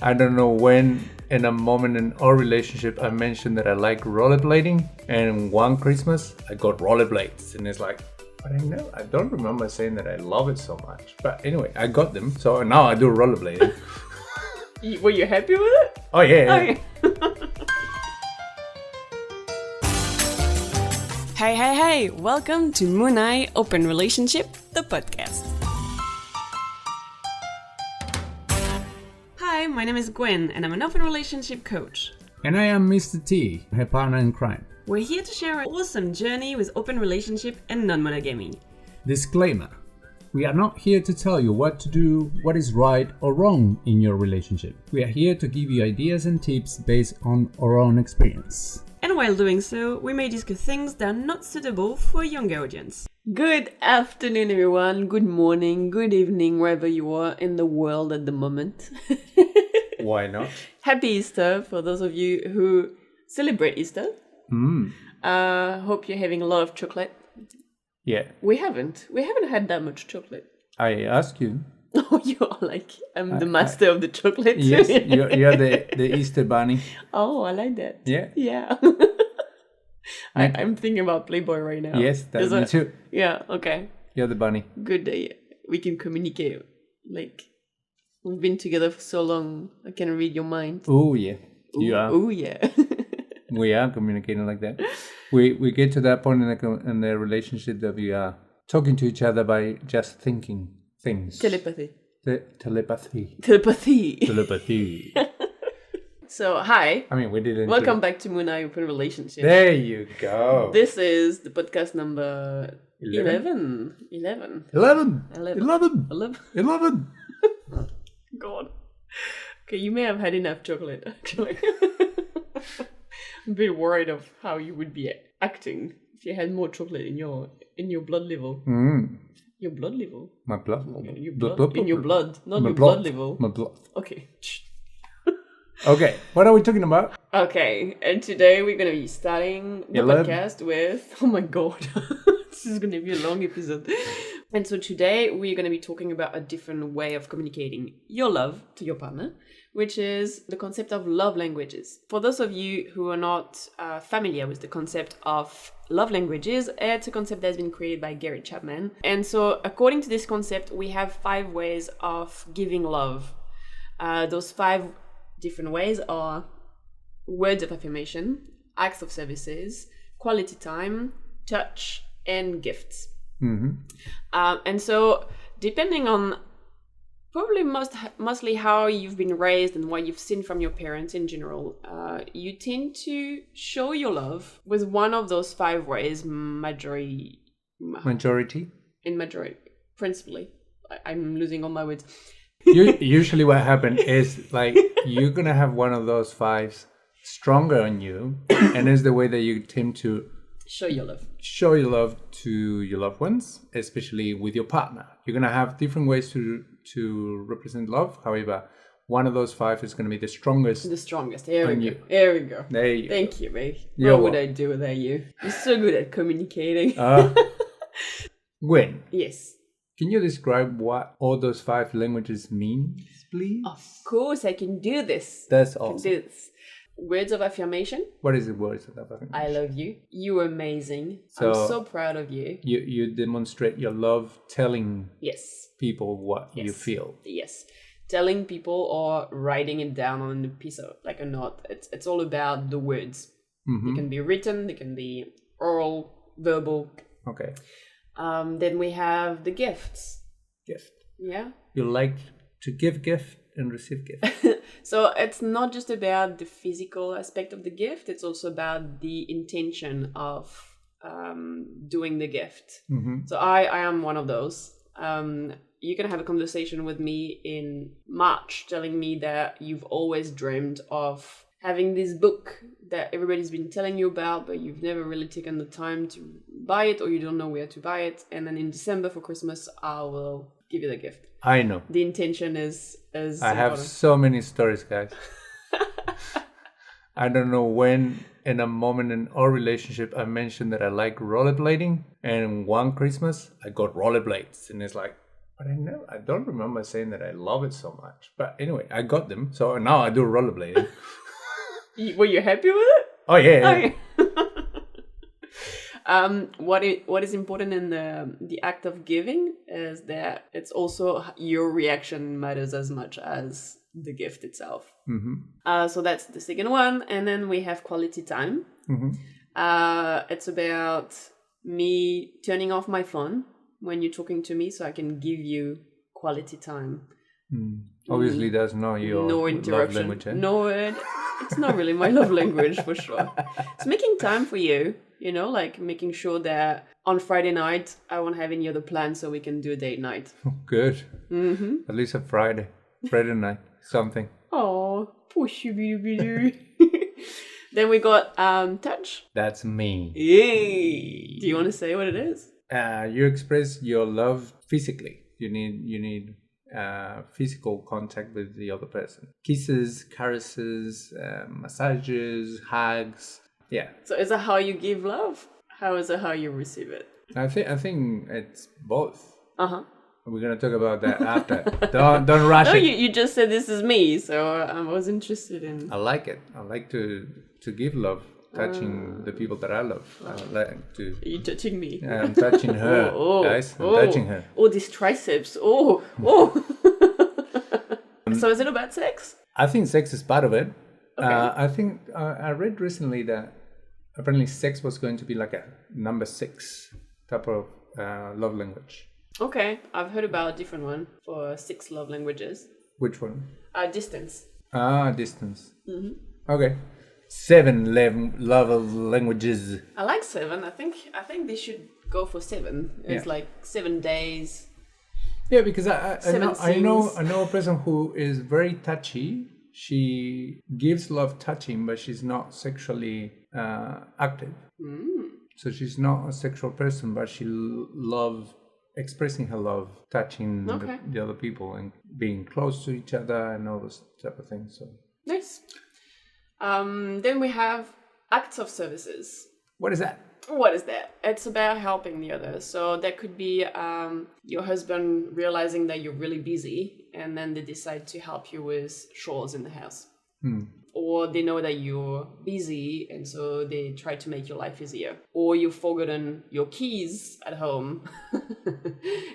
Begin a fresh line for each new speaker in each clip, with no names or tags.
I don't know when in a moment in our relationship I mentioned that I like rollerblading, and one Christmas I got rollerblades, and it's like, but I don't remember saying that I love it so much. But anyway, I got them, so now I do rollerblading.
Were you happy with it?
Oh yeah.
Okay. Hey, welcome to Moonai Open Relationship, the podcast. Hi, my name is Gwen and I'm an open relationship coach.
And I am Mr. T, her partner in crime.
We're here to share an awesome journey with open relationship and non-monogamy.
Disclaimer: we are not here to tell you what to do, what is right or wrong in your relationship. We are here to give you ideas and tips based on our own experience.
And while doing so, we may discuss things that are not suitable for a younger audience. Good afternoon, everyone. Good morning, good evening, wherever you are in the world at the moment.
Why not?
Happy Easter for those of you who celebrate Easter. Hope you're having a lot of chocolate.
Yeah.
We haven't had that much chocolate.
I ask you.
Oh, you are like, I'm the master of the chocolate.
Yes, you're the Easter bunny.
Oh, I like that.
Yeah.
Yeah. I'm thinking about Playboy right now.
Yes, that's me too.
Yeah, okay.
You're the bunny.
Good day. We can communicate. Like, we've been together for so long. I can read your mind.
Oh yeah. You are.
Oh yeah.
We are communicating like that. We get to that point in the relationship that we are talking to each other by just thinking things.
Telepathy.
Telepathy.
So, hi.
I mean, we didn't.
Welcome back to Moonai Open Relationship.
There you go.
This is the podcast number 11.
11.
God. Okay, you may have had enough chocolate, actually. I'm a bit worried of how you would be acting if you had more chocolate in your blood level. Your blood level?
My blood.
Your blood. In your blood, not your blood level.
My blood.
Okay.
Okay, what are we talking about?
Okay, and today we're going to be starting the podcast with... Oh my God. This is going to be a long episode. And so today we're going to be talking about a different way of communicating your love to your partner, which is the concept of love languages. For those of you who are not familiar with the concept of love languages, it's a concept that's been created by Gary Chapman. And so according to this concept, we have 5 ways of giving love. Those 5 different ways are words of affirmation, acts of services, quality time, touch, and gifts. And so depending on probably mostly how you've been raised and what you've seen from your parents in general, you tend to show your love with one of those 5 ways, majority, principally. I'm losing all my words.
Usually what happens is like you're going to have one of those 5 stronger on you, and it's the way that you tend to show your love to your loved ones, especially with your partner. You're going to have different ways to represent love. However, one of those 5 is going to be the strongest.
Here we go. There we go. Thank you, babe. What would I do without you? You're so good at communicating.
Gwen.
Yes.
Can you describe what all those 5 languages mean, please?
Of course, I can do this.
That's awesome.
Words of affirmation.
What is the words of affirmation?
I love you. You're amazing. I'm so proud of you.
You demonstrate your love telling people what you feel.
Yes. Telling people or writing it down on a piece of, like a note. It's all about the words. They can be written, they can be oral, verbal.
Okay.
Then we have the gifts. Yeah.
You like to give gift and receive gift.
So it's not just about the physical aspect of the gift. It's also about the intention of doing the gift. So I am one of those. You can have a conversation with me in March telling me that you've always dreamed of having this book that everybody's been telling you about, but you've never really taken the time to buy it, or you don't know where to buy it. And then in December for Christmas, I will give you the gift.
I know.
The intention is
I have so many stories, guys. I don't know when in a moment in our relationship I mentioned that I like rollerblading, and one Christmas I got rollerblades, and it's like, But I don't remember saying that I love it so much. But anyway, I got them. So now I do rollerblading.
Were you happy with it?
Oh, yeah.
What is important in the act of giving is that it's also your reaction matters as much as the gift itself.
Mm-hmm.
So that's the second one. And then we have quality time.
Mm-hmm.
It's about me turning off my phone when you're talking to me so I can give you quality time.
Obviously, that's not your
no interruption.
Love language, eh?
No, it's not really my love language for sure. It's making time for you, like making sure that on Friday night I won't have any other plans so we can do a date night.
Good. Mm-hmm. At least a Friday night, something.
Oh, push you. Then we got touch.
That's me.
Yay! Do you want to say what it is?
You express your love physically. You need physical contact with the other person. Kisses, caresses, massages, hugs. Yeah.
So is that how you give love? How is it how you receive it?
I think it's both.
Uh-huh.
We're gonna talk about that after. Don't rush it.
You just said this is me, so I was interested in.
I like it. I like to give love, touching the people that I love. I like to.
Are you touching me?
Yeah, I'm touching her, guys. I'm touching her.
Oh, these triceps. Oh. So is it about sex?
I think sex is part of it.
Okay.
I think I read recently that apparently sex was going to be like a number 6 type of love language.
Okay, I've heard about a different one for 6 love languages.
Which one?
Distance.
Distance.
Mm-hmm.
Okay. 7 love languages.
I like 7. I think they should go for 7. It's like 7 days.
Yeah, because I know a person who is very touchy. She gives love touching, but she's not sexually active. So she's not a sexual person, but she loves expressing her love, touching the other people and being close to each other and all those type of things. So
nice. Then we have acts of services.
What is that?
What is that? It's about helping the other. So that could be your husband realizing that you're really busy and then they decide to help you with chores in the house. Or they know that you're busy and so they try to make your life easier. Or you've forgotten your keys at home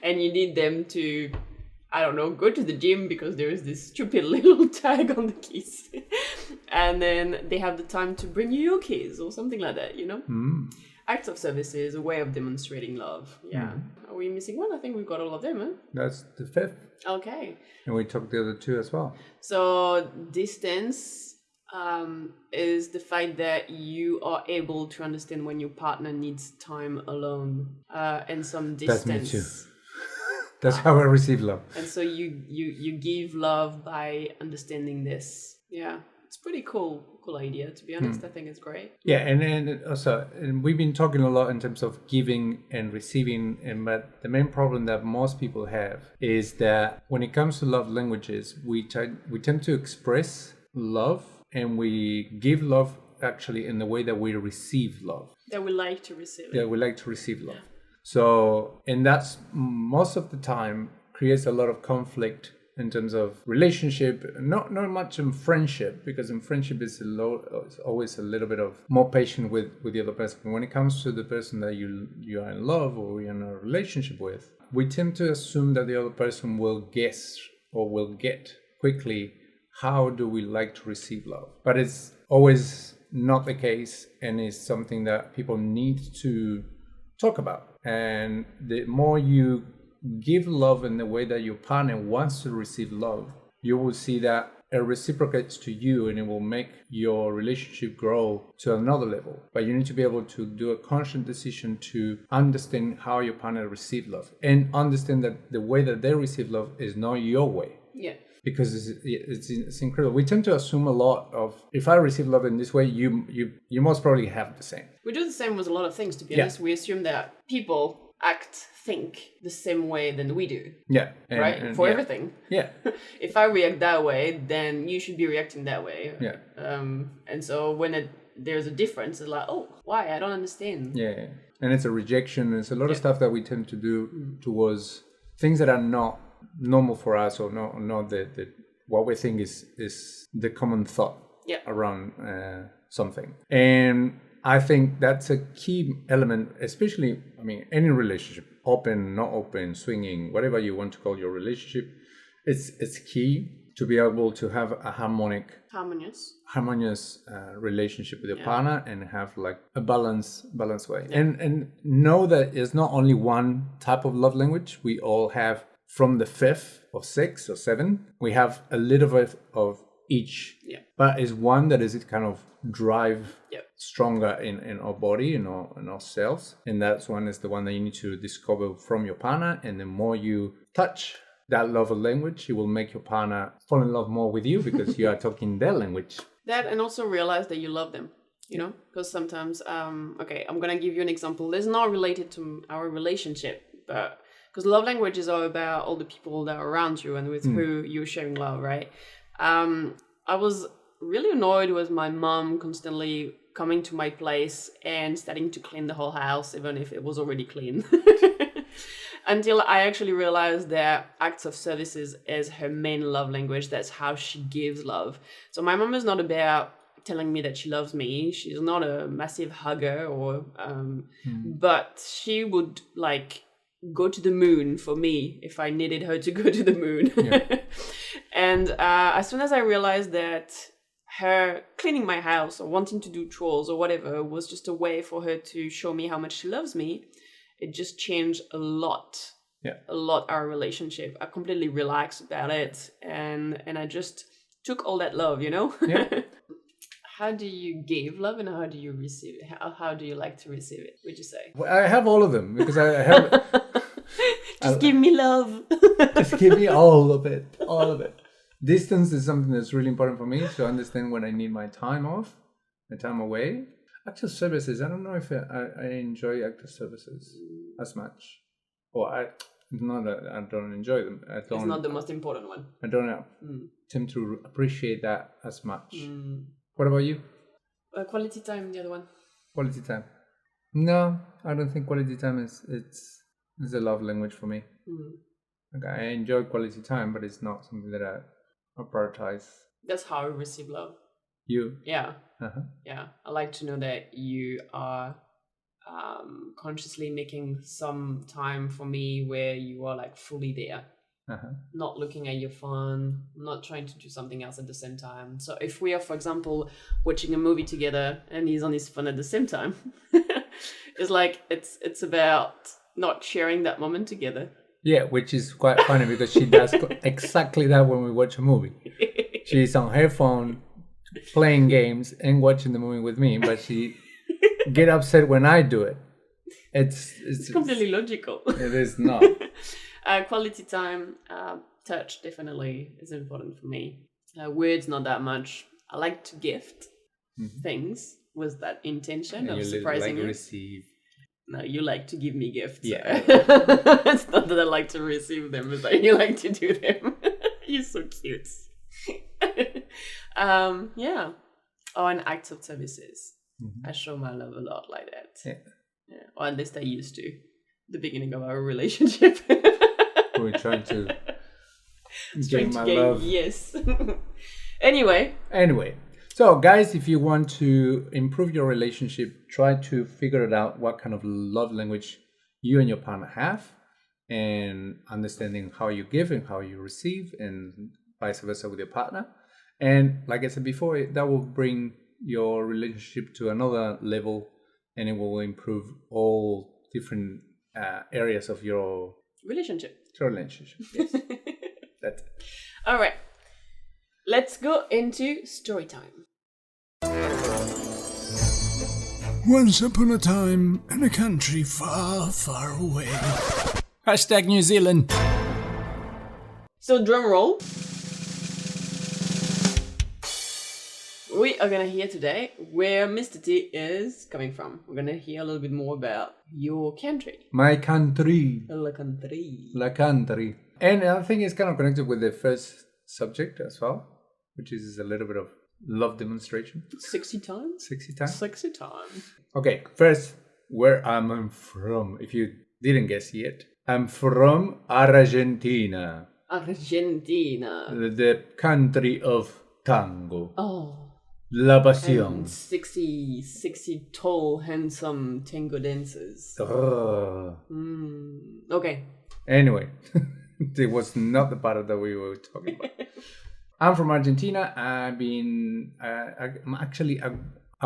and you need them to, I don't know, go to the gym because there is this stupid little tag on the keys. And then they have the time to bring you your keys or something like that, Acts of service is a way of demonstrating love. Yeah. Are we missing one? I think we've got all of them, huh?
That's the 5th.
Okay.
And we took the other 2 as well.
So distance is the fact that you are able to understand when your partner needs time alone and some distance.
That's me too. That's how I receive love.
And so you give love by understanding this. Yeah. It's pretty cool idea, to be honest. I think it's great.
Yeah, and also we've been talking a lot in terms of giving and receiving, but the main problem that most people have is that when it comes to love languages, we tend to express love and we give love actually in the way that we receive love.
That we like to receive it.
Yeah, we like to receive love. So, and that's most of the time creates a lot of conflict in terms of relationship, not much in friendship, because in friendship it's always a little bit of more patient with the other person. But when it comes to the person that you are in love or you're in a relationship with, we tend to assume that the other person will guess or will get quickly how do we like to receive love. But it's always not the case, and it's something that people need to talk about. And the more you give love in the way that your partner wants to receive love, you will see that it reciprocates to you and it will make your relationship grow to another level. But you need to be able to do a conscious decision to understand how your partner receives love and understand that the way that they receive love is not your way.
Yeah.
Because it's incredible. We tend to assume a lot of, if I receive love in this way, you most probably have the same.
We do the same with a lot of things, to be honest. We assume that people think the same way than we do.
Yeah.
And for everything.
Yeah.
If I react that way, then you should be reacting that way.
Yeah.
And so when there's a difference, it's like, oh, why? I don't understand.
Yeah. And it's a rejection. It's a lot of stuff that we tend to do towards things that are not normal for us, or not the what we think is the common thought around something. And I think that's a key element, especially, I mean, any relationship, open, not open, swinging, whatever you want to call your relationship, it's key to be able to have a harmonious relationship with your partner, and have like a balanced way. And know that it's not only one type of love language. We all have, from the 5th or 6th or 7, we have a little bit of each, but it's one that is kind of drive stronger in our body, in ourselves, and that's one is the one that you need to discover from your partner. And the more you touch that love language, it will make your partner fall in love more with you, because you are talking their language.
That, and also realize that you love them, you know, because sometimes, okay, I'm gonna give you an example. This is not related to our relationship, but because love language is all about all the people that are around you and with who you're sharing love, right? I was really annoyed with my mom constantly coming to my place and starting to clean the whole house, even if it was already clean. Until I actually realized that acts of services is her main love language. That's how she gives love. So my mom is not about telling me that she loves me. She's not a massive hugger, or but she would like go to the moon for me if I needed her to go to the moon. And as soon as I realized that her cleaning my house or wanting to do chores or whatever was just a way for her to show me how much she loves me, it just changed a lot, our relationship. I completely relaxed about it, and I just took all that love, you know? How do you give love, and how do you receive it? How do you like to receive it, would you say?
Well, I have all of them, because I have...
Just give me love.
Just give me all of it. Distance is something that's really important for me, to understand when I need my time off, my time away. Active services, I don't know if I enjoy active services as much. Or I don't enjoy them.
It's not the most important one.
I don't tend to appreciate that as much. What about you?
Quality time, the other one.
Quality time. No, I don't think quality time is a love language for me. Okay, I enjoy quality time, but it's not something that I prioritize.
That's how I receive love.
You?
Yeah. Yeah. I like to know that you are consciously making some time for me where you are like fully there. Not looking at your phone, not trying to do something else at the same time. So if we are, for example, watching a movie together and he's on his phone at the same time, it's like it's about not sharing that moment together. Yeah,
which is quite funny, because she does exactly that when we watch a movie. She's on her phone playing games and watching the movie with me, but she get upset when I do it. It's
completely logical.
It is not.
Quality time, touch definitely is important for me. Words not that much. I like to gift things with that intention of surprising you.
Receive.
No, you like to give me gifts.
Yeah.
It's not that I like to receive them, it's that you like to do them. You're so cute. Yeah. Oh, and acts of services. I show my love a lot like that. Yeah. Or at least I used to. The beginning of our relationship.
We're trying to gain my love.
Yes. Anyway.
So, guys, if you want to improve your relationship, try to figure it out what kind of love language you and your partner have, and understanding how you give and how you receive, and vice versa with your partner. And like I said before, that will bring your relationship to another level, and it will improve all different areas of your relationship. Yes. That's it.
All right. Let's go into story time.
Once upon a time in a country far, far away. Hashtag New Zealand.
So drum roll. We are going to hear today where Mr. T is coming from. We're going to hear a little bit more about your country.
My country.
La country.
La country. And I think it's kind of connected with the first subject as well, which is a little bit of love demonstration.
60 times?
60 times?
60 times.
Okay, first, where am I from? If you didn't guess yet, I'm from Argentina.
Argentina.
The country of tango.
Oh.
La Pasión.
And 60 tall, handsome tango dancers. Okay. Anyway,
it was not the part that we were talking about. I'm from Argentina. I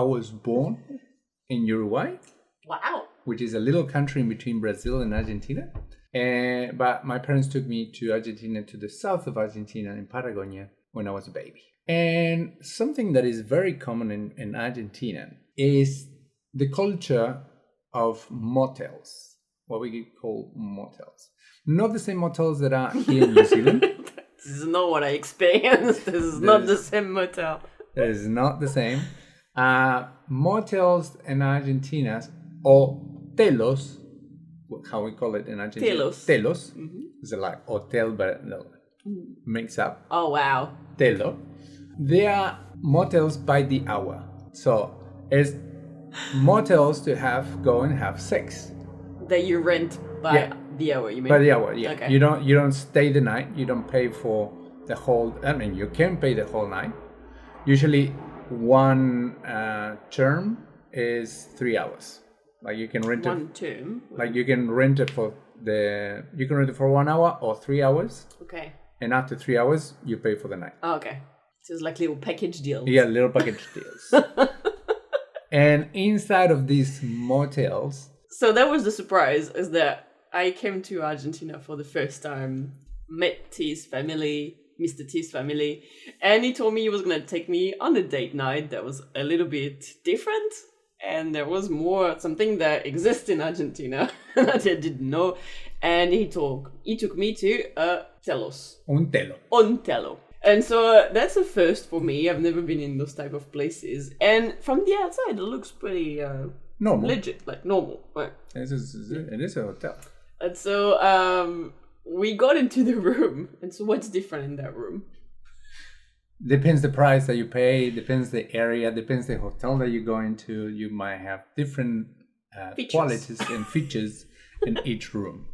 was born in Uruguay.
Wow.
Which is a little country in between Brazil and Argentina. But my parents took me to Argentina, to the south of Argentina in Patagonia when I was a baby. And something that is very common in Argentina is the culture of motels, what we call motels. Not the same motels that are here in New Zealand.
This is not what I experienced. This is not the same motel.
It is not the same. Motels in Argentina, or telos, how we call it in Argentina. Telos. Mm-hmm. It's like hotel, but no, mix up.
Oh, wow.
Telo. They are motels by the hour. So it's motels to go and have sex.
That you rent by the hour, you mean?
By the hour, yeah.
Okay.
You don't stay the night. You don't pay for the whole. I mean, you can pay the whole night. Usually, one term is 3 hours. Like you can rent
one term.
Like you can rent it for 1 hour or 3 hours.
Okay.
And after 3 hours, you pay for the night.
Oh, okay. So it's like little package deals.
Yeah, little package deals. And inside of these motels.
So that was the surprise, is that I came to Argentina for the first time, met T's family, Mr. T's family, and he told me he was going to take me on a date night that was a little bit different. And there was something that exists in Argentina that I didn't know. And he took me to telos.
Un telo.
Un telo. And so that's a first for me. I've never been in those type of places. And from the outside, it looks pretty
normal.
Legit, like normal. Right?
It is a hotel.
And so we got into the room. And so what's different in that room?
Depends the price that you pay, depends the area, depends the hotel that you go into. You might have different qualities and features in each room.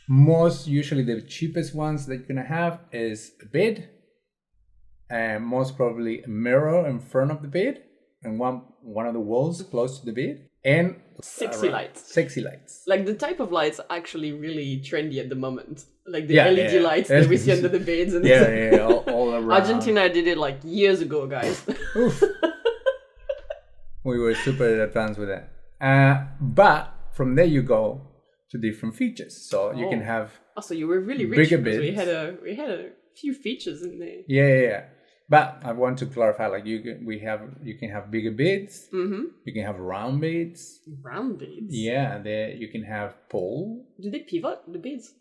Usually the cheapest ones that you're going to have is a bed, and most probably a mirror in front of the bed, and one of the walls close to the bed, and
sexy lights.
Sexy lights.
Like the type of lights are actually really trendy at the moment. Like the LED lights that we see under the beds. And
all around.
Argentina did it like years ago, guys. Oof.
We were super advanced with that. But from there you go to different features. So you can have.
Oh, so you were really rich.
Bigger beds.
So we had a few features in there.
Yeah. But I want to clarify, like you can have bigger beds.
Mm-hmm.
You can have round beds.
Round beds.
Yeah, you can have pole.
Do they pivot the beds?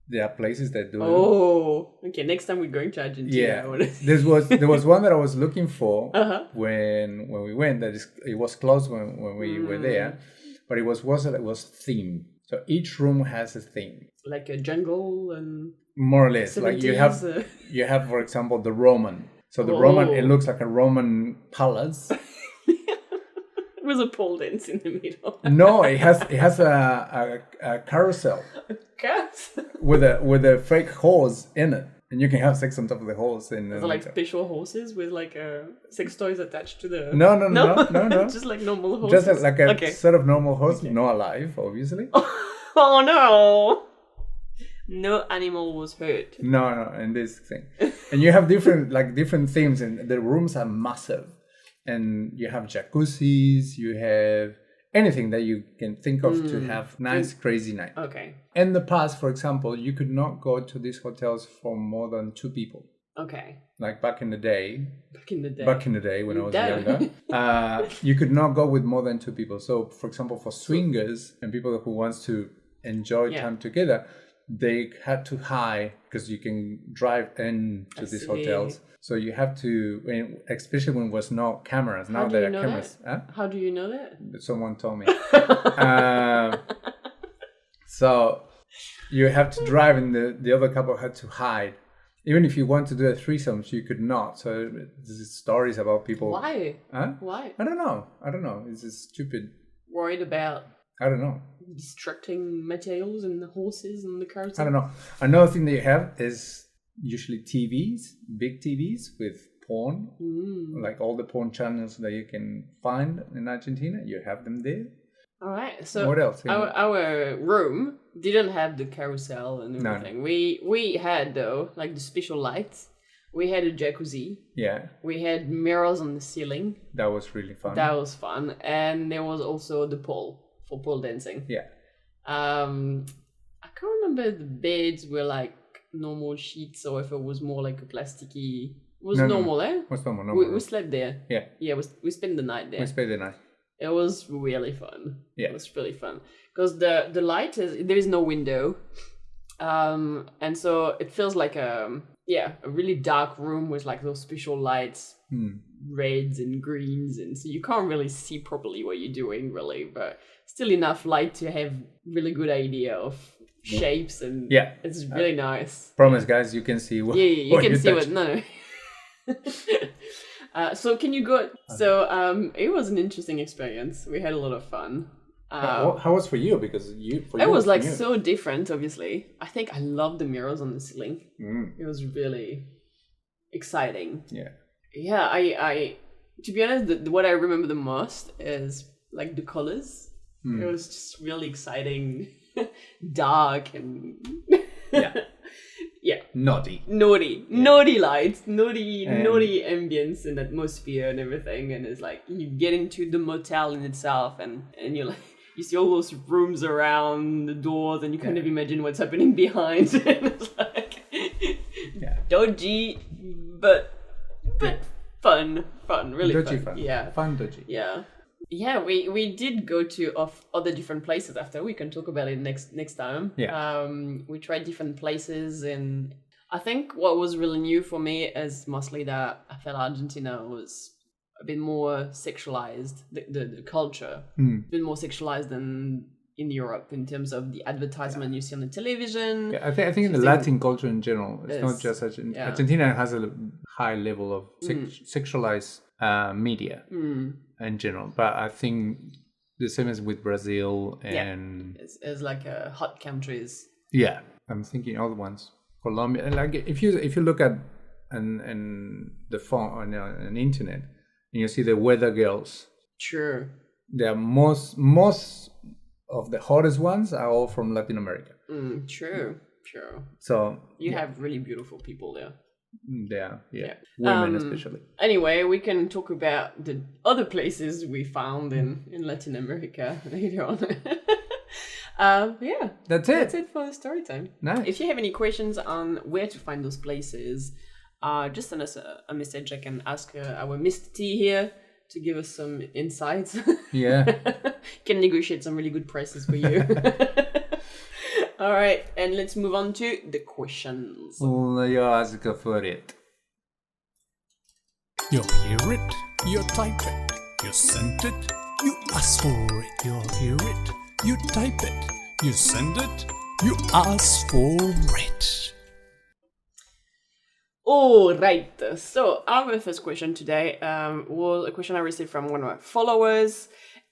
There are places that do.
Oh, okay. Next time we're going to Argentina.
Yeah, there was one that I was looking for when we went. It was closed when we were there, but it was themed. So each room has a theme.
Like a jungle and.
More or less, like you have, for example, the Roman. So the Roman, it looks like a Roman palace.
With a pole dance in the middle.
No, it has a carousel.
A carousel?
With a fake horse in it. And you can have sex on top of the horse.
Is it like special horses with like sex toys attached to the...
No.
Just like normal horses?
Just like a sort of normal horse, not alive, obviously.
Oh no! No animal was hurt.
No, in this thing. And you have different themes, and the rooms are massive. And you have jacuzzis, you have anything that you can think of to have nice, crazy night.
Okay.
In the past, for example, you could not go to these hotels for more than 2 people.
Okay.
Like back in the day when I was younger, you could not go with more than 2 people. So, for example, for swingers and people who wants to enjoy time together, they had to hire, because you can drive into these hotels. So you have to, especially when there was no cameras. Now there are cameras. Huh?
How do you know that?
Someone told me. So you have to drive, and the other couple had to hide. Even if you want to do a threesome, you could not. So there's stories about people.
Why?
Huh?
Why?
I don't know. It's just stupid.
Worried about
I don't know.
Distracting materials and the horses and the cars.
I don't know. Another thing that you have is usually TVs, big TVs with porn, like all the porn channels that you can find in Argentina. You have them there.
All right. So
what else?
Our room didn't have the carousel and everything. No. We had though like the special lights. We had a jacuzzi.
Yeah.
We had mirrors on the ceiling.
That was really fun.
That was fun, and there was also the pole for pole dancing.
Yeah.
I can't remember if the beds were like normal sheets or if it was more like a plasticky. It was normal, eh?
It was normal.
We slept there.
Yeah.
Yeah, we spent the night there.
We spent the night.
It was really fun.
Yeah.
It was really fun. Because the light there is no window. And so it feels like a really dark room with like those special lights, reds and greens, and so you can't really see properly what you're doing really, but still enough light to have really good idea of shapes, and it's really nice.
Promise, guys, you can see what
you can see what so can you go? So it was an interesting experience. We had a lot of fun.
How was for you? Because
it was like so different. Obviously, I think I loved the mirrors on the ceiling. It was really exciting. Yeah. I to be honest, what I remember the most is like the colors. It was just really exciting, dark and naughty lights, naughty ambience and atmosphere and everything. And it's like you get into the motel in itself, and you're like, you see all those rooms around the doors, and you kind of imagine what's happening behind. And it's like dodgy, but fun, really
dodgy
fun.
Fun dodgy.
Yeah, we did go to other different places after. We can talk about it next time. We tried different places, and I think what was really new for me is mostly that I felt Argentina was a bit more sexualized, the culture, a bit more sexualized than in Europe in terms of the advertisement you see on the television.
I think in the Latin culture in general, it's not just Argentina. Argentina has a high level of sexualized media in general, but I think the same as with Brazil and
it's like hot countries.
Yeah, I'm thinking other ones, Colombia, and like if you look at and the phone on the internet, and you see the weather girls.
Sure.
They are most of the hottest ones are all from Latin America.
True.
So
you have really beautiful people there.
Yeah. Women especially.
Anyway, we can talk about the other places we found in Latin America later on.
That's it.
That's it for story time.
Nice.
If you have any questions on where to find those places, just send us a message. I can ask our Mr. T here to give us some insights.
Yeah.
Can negotiate some really good prices for you. All right, and let's move on to the questions.
You ask for it.
You hear it, you type it. You send it, you ask for it. You hear it, you type it. You send it, you ask for it.
All right, so our first question today was a question I received from one of our followers.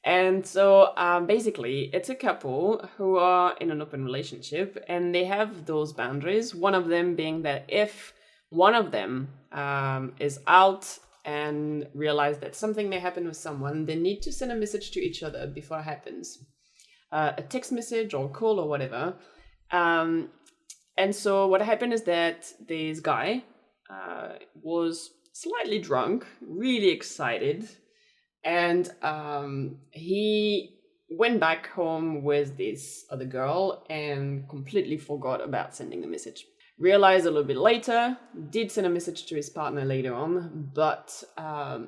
And so basically, it's a couple who are in an open relationship and they have those boundaries. One of them being that if one of them is out and realize that something may happen with someone, they need to send a message to each other before it happens. A text message or call or whatever. And so what happened is that this guy was slightly drunk, really excited. And he went back home with this other girl and completely forgot about sending the message. Realized a little bit later, did send a message to his partner later on, but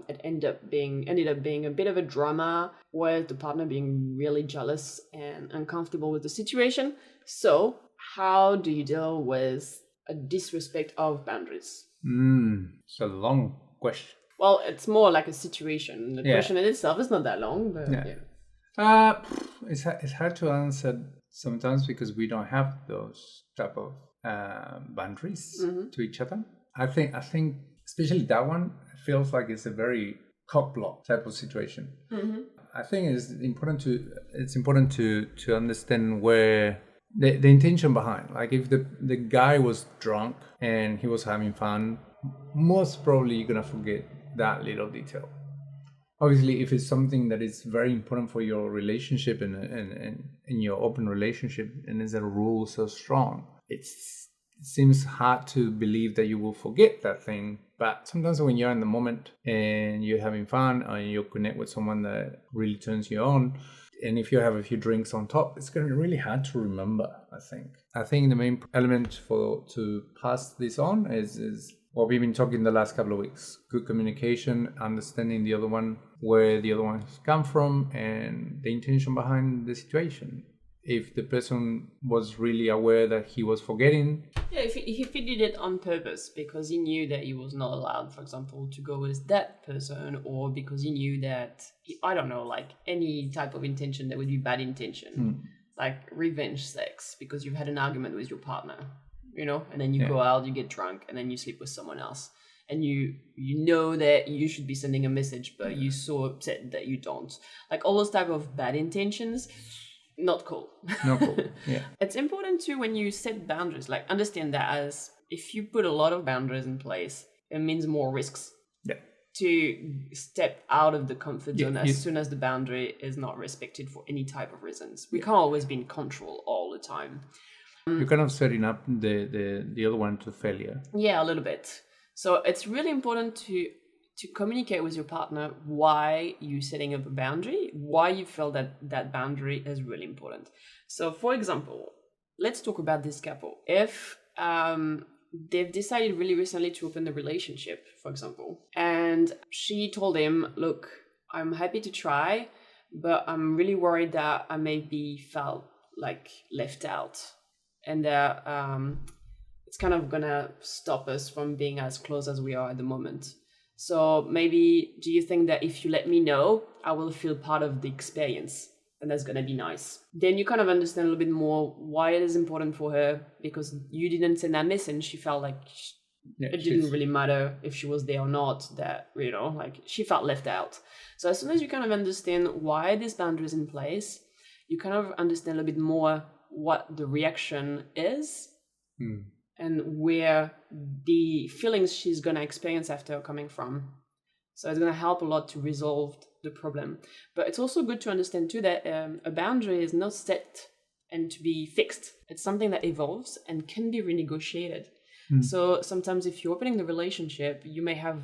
it ended up being a bit of a drama with the partner being really jealous and uncomfortable with the situation. So how do you deal with a disrespect of boundaries?
It's a long question.
Well, it's more like a situation. The question in itself is not that long, but
it's hard to answer sometimes because we don't have those type of boundaries to each other. I think especially that one feels like it's a very cock block type of situation. I think it's important to understand where the intention behind. Like if the guy was drunk and he was having fun, most probably you're gonna forget that little detail. Obviously, if it's something that is very important for your relationship and in your open relationship, and is a rule so strong, it seems hard to believe that you will forget that thing. But sometimes when you're in the moment and you're having fun and you connect with someone that really turns you on, and if you have a few drinks on top, it's going to be really hard to remember, I think the main element to pass this on is what we've been talking the last couple of weeks. Good communication, understanding the other one, where the other one has come from, and the intention behind the situation. If the person was really aware that he was forgetting.
Yeah, if he did it on purpose because he knew that he was not allowed, for example, to go with that person, or because he knew that, I don't know, like any type of intention that would be bad intention, like revenge sex, because you've had an argument with your partner, and then you go out, you get drunk, and then you sleep with someone else. And you know that you should be sending a message, but you're so upset that you don't. Like all those type of bad intentions, not cool.
Not cool. Yeah.
It's important too when you set boundaries, like understand that as if you put a lot of boundaries in place, it means more risks.
Yeah.
To step out of the comfort zone as soon as the boundary is not respected for any type of reasons. We can't always be in control all the time.
You're kind of setting up the other one to failure.
Yeah, a little bit. So it's really important to communicate with your partner why you're setting up a boundary, why you feel that boundary is really important. So for example, let's talk about this couple. If they've decided really recently to open the relationship, for example, and she told him, look, I'm happy to try, but I'm really worried that I may be felt like left out, and that it's kind of gonna stop us from being as close as we are at the moment. So maybe, do you think that if you let me know, I will feel part of the experience, and that's gonna be nice? Then you kind of understand a little bit more why it is important for her, because you didn't send that message. She felt like it didn't really matter if she was there or not, that, like she felt left out. So as soon as you kind of understand why this boundary is in place, you kind of understand a little bit more what the reaction is. And where the feelings she's going to experience after are coming from. So it's going to help a lot to resolve the problem. But it's also good to understand too that a boundary is not set and to be fixed. It's something that evolves and can be renegotiated. So sometimes if you're opening the relationship, you may have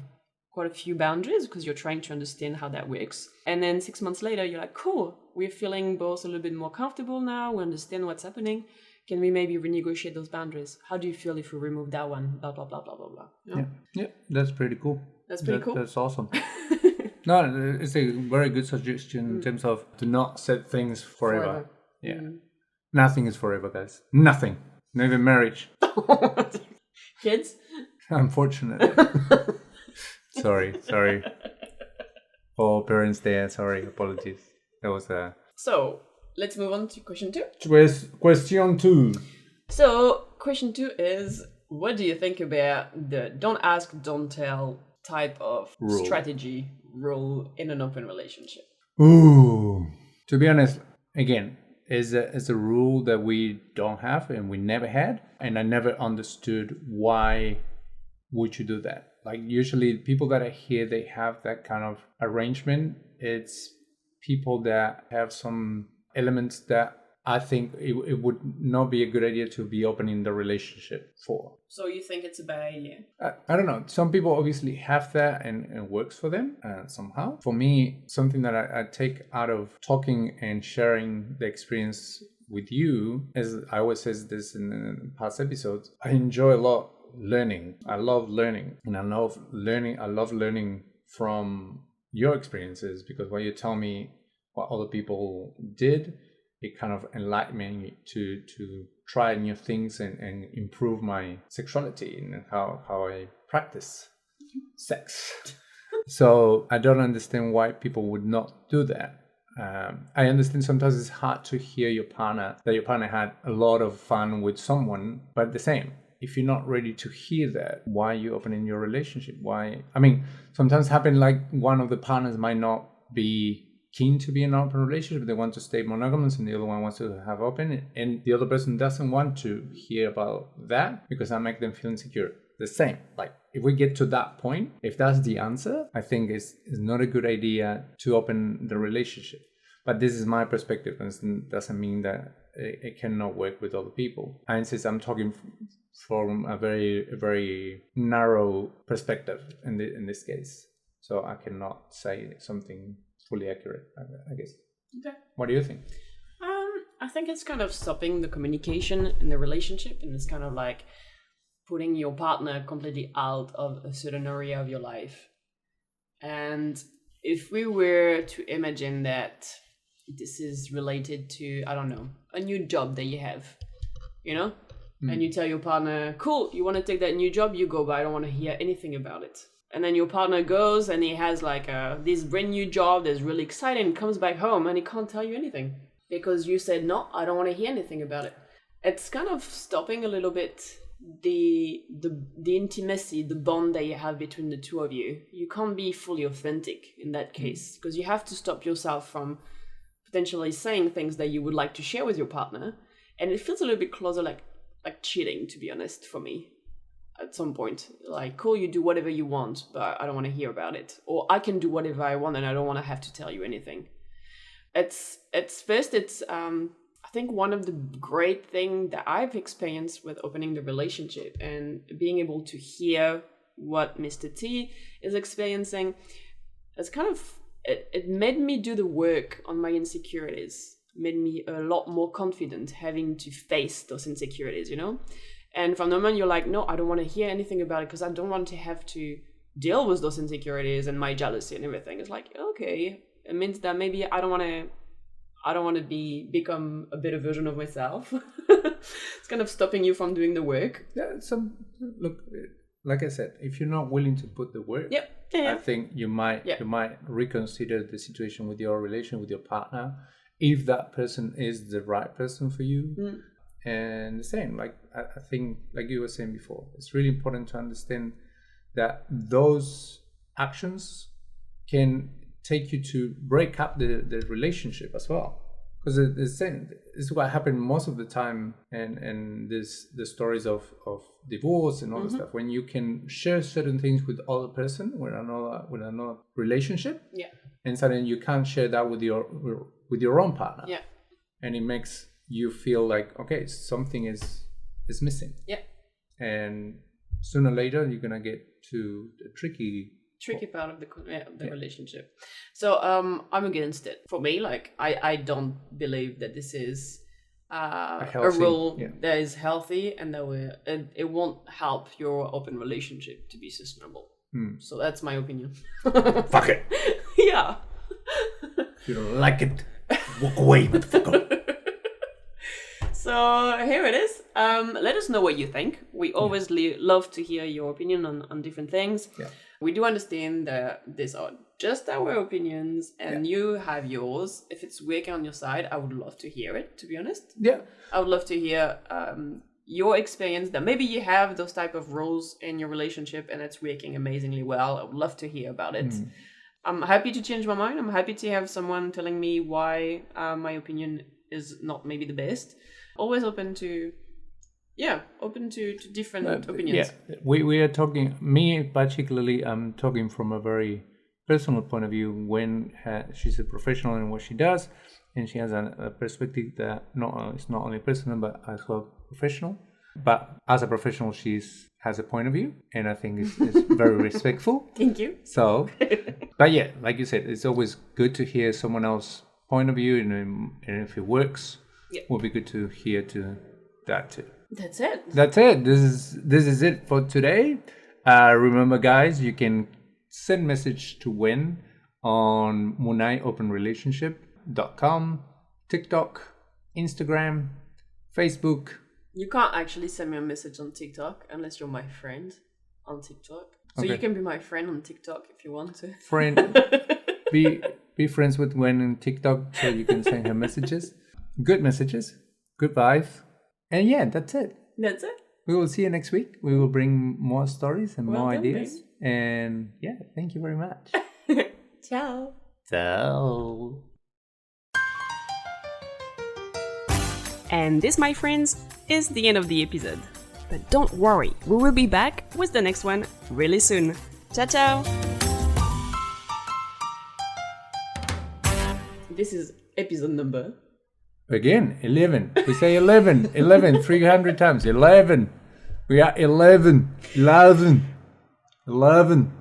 quite a few boundaries because you're trying to understand how that works. And then 6 months later, you're like, cool, we're feeling both a little bit more comfortable now. We understand what's happening. Can we maybe renegotiate those boundaries? How do you feel if we remove that one? Blah, blah, blah, blah, blah, blah.
Yeah, that's pretty cool.
Cool.
That's awesome. No, it's a very good suggestion in terms of to not set things forever. Yeah. Nothing is forever, guys. Nothing. Not even marriage.
Kids?
Unfortunately. Sorry. All parents there, sorry, apologies. That was
So, let's move on to question 2.
Question 2.
So, question 2 is, what do you think about the don't ask, don't tell type of strategy rule in an open relationship?
Ooh. To be honest, again, is a rule that we don't have and we never had. And I never understood why would you do that. Like usually people that I hear, they have that kind of arrangement. It's people that have some elements that I think it would not be a good idea to be opening the relationship for.
So you think it's a bad idea?
I don't know. Some people obviously have that and it works for them somehow. For me, something that I take out of talking and sharing the experience with you, as I always says this in past episodes, I enjoy a lot learning. I love learning, and I love learning from your experiences, because when you tell me what other people did, it kind of enlightened me to try new things and improve my sexuality and how I practice sex. So I don't understand why people would not do that. I understand sometimes it's hard to hear your partner had a lot of fun with someone, but the same, if you're not ready to hear that, why are you opening your relationship? Why? I mean, sometimes happen like one of the partners might not be keen to be in an open relationship, they want to stay monogamous, and the other one wants to have open, and the other person doesn't want to hear about that because I make them feel insecure. The same. Like, if we get to that point, if that's the answer, I think it's not a good idea to open the relationship. But this is my perspective, and it doesn't mean that it cannot work with other people. I insist I'm talking from a very narrow perspective in this case. So I cannot say something fully accurate, I guess.
Okay.
What do you think?
I think it's kind of stopping the communication in the relationship, and it's kind of like putting your partner completely out of a certain area of your life. And if we were to imagine that this is related to, I don't know, a new job that you have, you know? And you tell your partner, cool, you want to take that new job, you go, but I don't want to hear anything about it. And then your partner goes and he has like this brand new job that's really exciting, comes back home and he can't tell you anything because you said, no, I don't want to hear anything about it. It's kind of stopping a little bit the intimacy, the bond that you have between the two of you. You can't be fully authentic in that case because you have to stop yourself from potentially saying things that you would like to share with your partner. And it feels a little bit closer like cheating, to be honest, for me. At some point, like, cool, you do whatever you want, but I don't want to hear about it. Or I can do whatever I want and I don't want to have to tell you anything. It's I think one of the great things that I've experienced with opening the relationship and being able to hear what Mr. T is experiencing, it's kind of, it made me do the work on my insecurities, made me a lot more confident having to face those insecurities, you know? And from the moment you're like, no, I don't want to hear anything about it because I don't want to have to deal with those insecurities and my jealousy and everything. It's like, okay, it means that maybe I don't want to become a better version of myself. It's kind of stopping you from doing the work.
Yeah, look, like I said, if you're not willing to put the work, I think you might reconsider the situation with your relation with your partner, if that person is the right person for you. And the same, like I think, like you were saying before, it's really important to understand that those actions can take you to break up the relationship as well. Because this is what happened most of the time, and the stories of divorce and all that stuff. When you can share certain things with other person, with another relationship, and suddenly you can't share that with your own partner, and it makes you feel like, okay, something is missing, and sooner or later you're gonna get to the tricky
part of the relationship. So I'm against it. For me, like I don't believe that this is a rule that is healthy and that it won't help your open relationship to be sustainable. So that's my opinion.
Fuck it.
Yeah.
If you don't like it, walk away, motherfucker.
So here it is. Let us know what you think. We always love to hear your opinion on different things. Yeah. We do understand that these are just our opinions and you have yours. If it's working on your side, I would love to hear it, to be honest. Yeah. I would love to hear your experience that maybe you have those type of rules in your relationship and it's working amazingly well. I would love to hear about it. I'm happy to change my mind. I'm happy to have someone telling me why my opinion is not maybe the best. Always open to different opinions.
Yeah, we are talking, me particularly, I'm talking from a very personal point of view. When she's a professional in what she does, and she has a perspective that it's not only personal but as well professional. But as a professional, has a point of view, and I think it's very respectful.
Thank you.
So, but yeah, like you said, it's always good to hear someone else's point of view, and if it works, it would be good to hear to that too.
That's it.
This is it for today. Remember, guys, you can send message to Gwen on munaiopenrelationship.com, TikTok, Instagram, Facebook.
You can't actually send me a message on TikTok unless you're my friend on TikTok. So you can be my friend on TikTok if you want to.
Be friends with Gwen on TikTok so you can send her messages. Good messages, good vibes. And yeah, that's it.
That's it.
We will see you next week. We will bring more stories and more ideas. Baby. And yeah, thank you very much.
Ciao.
Ciao.
And this, my friends, is the end of the episode. But don't worry, we will be back with the next one really soon. Ciao, ciao! This is episode number...
Again, 11. We say 11. 11, 300 times. 11. We are 11. 11. 11.